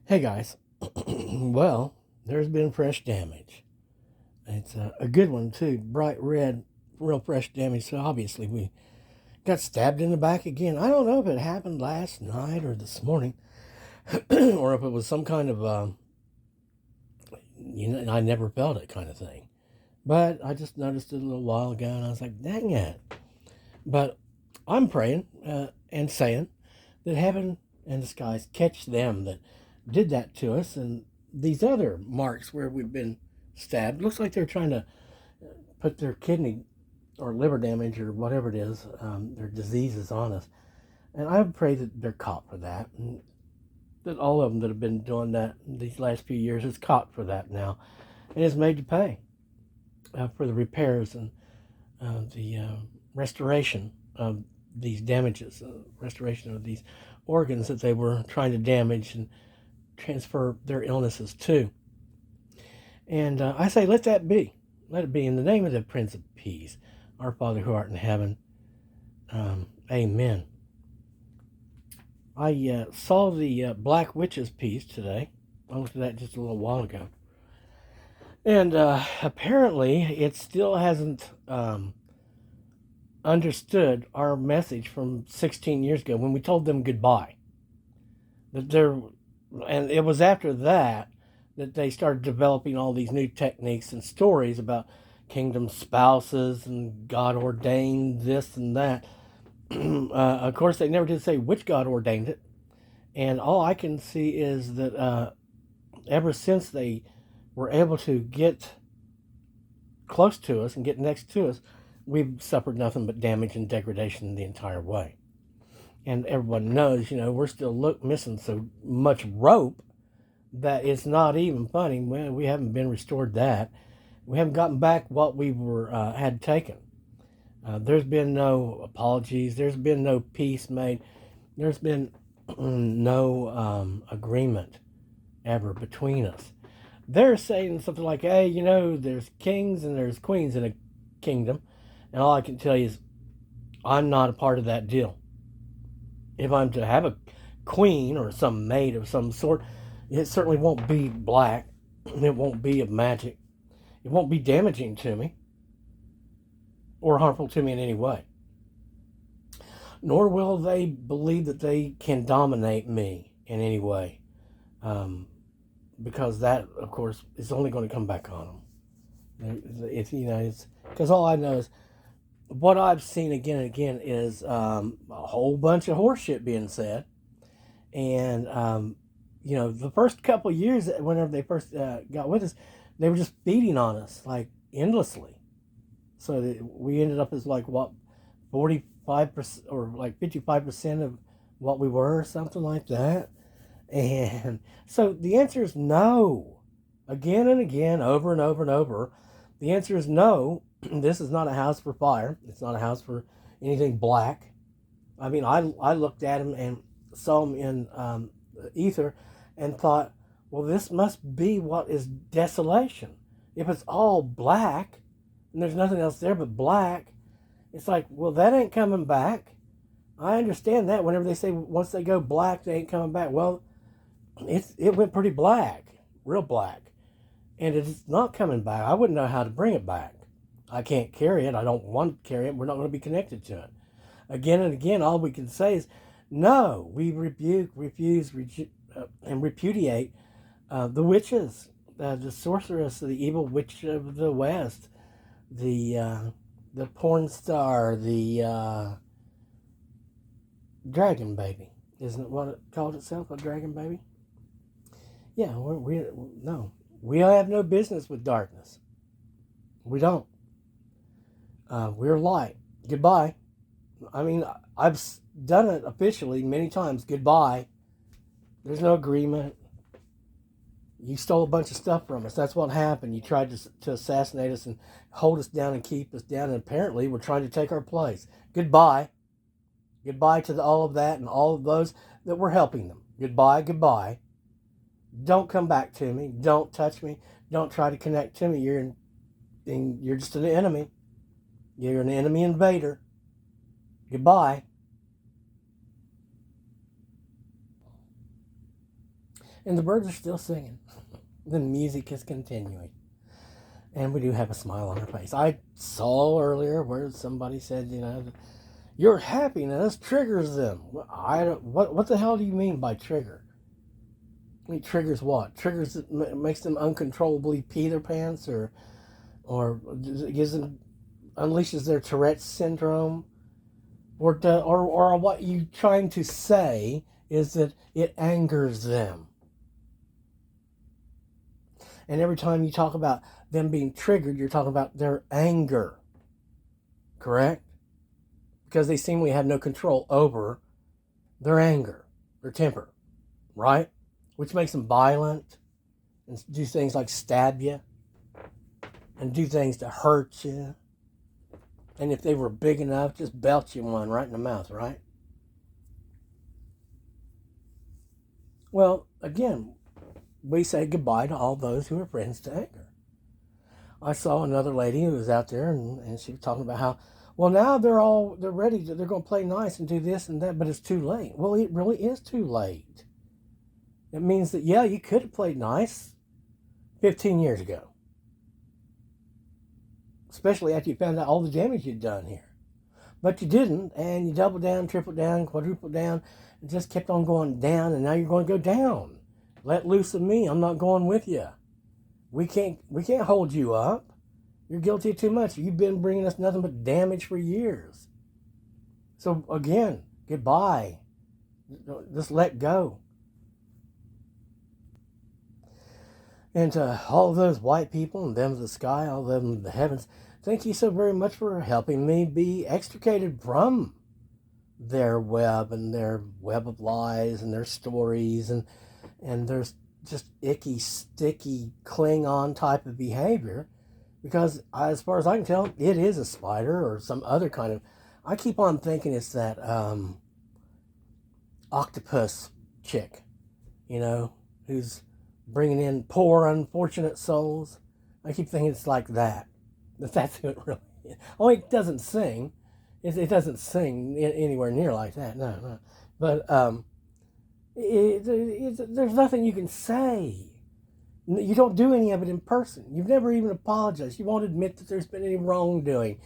Hey guys, well, there's been fresh damage. It's a good one too, bright red, real fresh damage. So obviously we got stabbed in the back again. I don't know if it happened last night or this morning, or if it was some kind of I never felt it kind of thing. But I just noticed it a little while ago, and I was like, dang it. But I'm praying and saying that heaven and the skies catch them that did that to us, and these other marks where we've been stabbed. Looks like they're trying to put their kidney or liver damage or whatever it is, their diseases on us. And I pray that they're caught for that, and that all of them that have been doing that these last few years is caught for that now, and is made to pay for the repairs and the restoration of these damages, restoration of these organs that they were trying to damage and transfer their illnesses to. And I say, let that be. Let it be in the name of the Prince of Peace, our Father who art in heaven. Amen. I saw the Black Witches piece today. I looked at that just a little while ago. And apparently it still hasn't understood our message from 16 years ago when we told them goodbye. That there, and it was after that that they started developing all these new techniques and stories about kingdom spouses and God ordained this and that. Of course, they never did say which God ordained it. And all I can see is that ever since they were able to get close to us and get next to us, we've suffered nothing but damage and degradation the entire way. And everyone knows, we're still missing so much rope that it's not even funny. We haven't been restored that. We haven't gotten back what we were had taken. There's been no apologies. There's been no peace made. There's been no agreement ever between us. They're saying something like, hey, there's kings and there's queens in a kingdom. And all I can tell you is I'm not a part of that deal. If I'm to have a queen or some maid of some sort, it certainly won't be black. It won't be of magic. It won't be damaging to me or harmful to me in any way. Nor will they believe that they can dominate me in any way. Because that, of course, is only going to come back on them. It's because all I know is what I've seen again and again is a whole bunch of horseshit being said, and the first couple of years, whenever they first got with us, they were just feeding on us like endlessly. So that we ended up as like what 45% or like 55% of what we were, or something like that. And so the answer is no. Again and again, over and over and over. The answer is no. This is not a house for fire. It's not a house for anything black. I mean, I looked at him and saw him in ether and thought, well, this must be what is desolation. If it's all black and there's nothing else there but black, it's like, well, that ain't coming back. I understand that whenever they say once they go black, they ain't coming back. Well, it went pretty black, real black, and it's not coming back. I wouldn't know how to bring it back. I can't carry it. I don't want to carry it. We're not going to be connected to it. Again and again, all we can say is, no, we rebuke, refuse, and repudiate the witches, the sorceress, the evil witch of the West, the porn star, the dragon baby. Isn't it what it called itself, a dragon baby? Yeah, no, we have no business with darkness. We don't. We're light. Goodbye. I mean, I've done it officially many times. Goodbye. There's no agreement. You stole a bunch of stuff from us. That's what happened. You tried to assassinate us and hold us down and keep us down. And apparently, we're trying to take our place. Goodbye. Goodbye to all of that and all of those that were helping them. Goodbye. Goodbye. Don't come back to me. Don't touch me. Don't try to connect to me. You're just an enemy. You're an enemy invader. Goodbye. And the birds are still singing. The music is continuing. And we do have a smile on our face. I saw earlier where somebody said, your happiness triggers them. What the hell do you mean by trigger? I mean, triggers what? Triggers makes them uncontrollably pee their pants, or gives them, unleashes their Tourette's syndrome, or what you trying to say is that it angers them. And every time you talk about them being triggered, you're talking about their anger, correct? Because they seemingly have no control over their anger, their temper, right? Which makes them violent and do things like stab you and do things to hurt you. And if they were big enough, just belt you one right in the mouth, right? Well, again, we say goodbye to all those who are friends to anger. I saw another lady who was out there, and she was talking about how, well, now they're ready, they're going to play nice and do this and that, but it's too late. Well, it really is too late. It means that, yeah, you could have played nice 15 years ago. Especially after you found out all the damage you'd done here. But you didn't, and you doubled down, tripled down, quadrupled down, and just kept on going down, and now you're going to go down. Let loose of me. I'm not going with you. We can't hold you up. You're guilty of too much. You've been bringing us nothing but damage for years. So again, goodbye. Just let go. And to all of those white people and them of the sky, all of them of the heavens, thank you so very much for helping me be extricated from their web and their web of lies and their stories and their just icky, sticky, cling-on type of behavior. Because as far as I can tell, it is a spider or some other kind of... I keep on thinking it's that octopus chick, who's bringing in poor, unfortunate souls. I keep thinking it's like that. That's who it really is. Oh, it doesn't sing. It doesn't sing anywhere near like that. No. But there's nothing you can say. You don't do any of it in person. You've never even apologized. You won't admit that there's been any wrongdoing.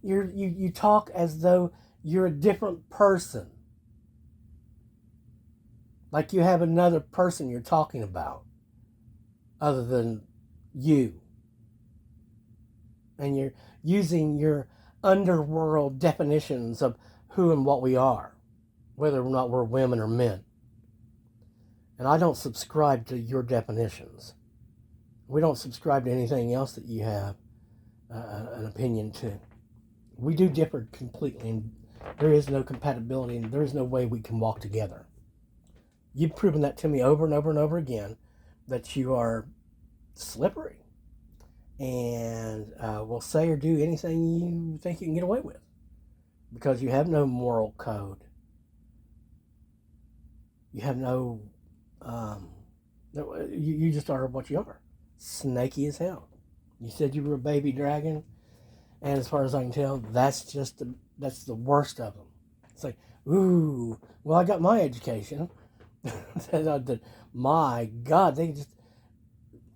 You talk as though you're a different person. Like you have another person you're talking about other than you. And you're using your underworld definitions of who and what we are, whether or not we're women or men. And I don't subscribe to your definitions. We don't subscribe to anything else that you have an opinion to. We do differ completely, and there is no compatibility, and there is no way we can walk together. You've proven that to me over and over and over again, that you are slippery and will say or do anything you think you can get away with because you have no moral code. You have no... you just are what you are. Snaky as hell. You said you were a baby dragon, and as far as I can tell, that's the worst of them. It's like, ooh, well, I got my education. My God,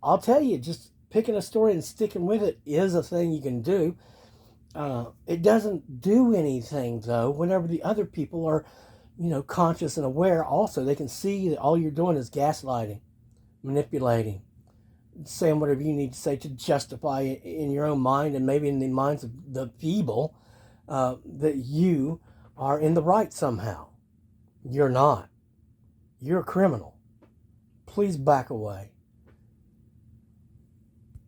I'll tell you, just picking a story and sticking with it is a thing you can do. It doesn't do anything, though, whenever the other people are, conscious and aware. Also, they can see that all you're doing is gaslighting, manipulating, saying whatever you need to say to justify in your own mind and maybe in the minds of the feeble that you are in the right somehow. You're not. You're a criminal. Please back away.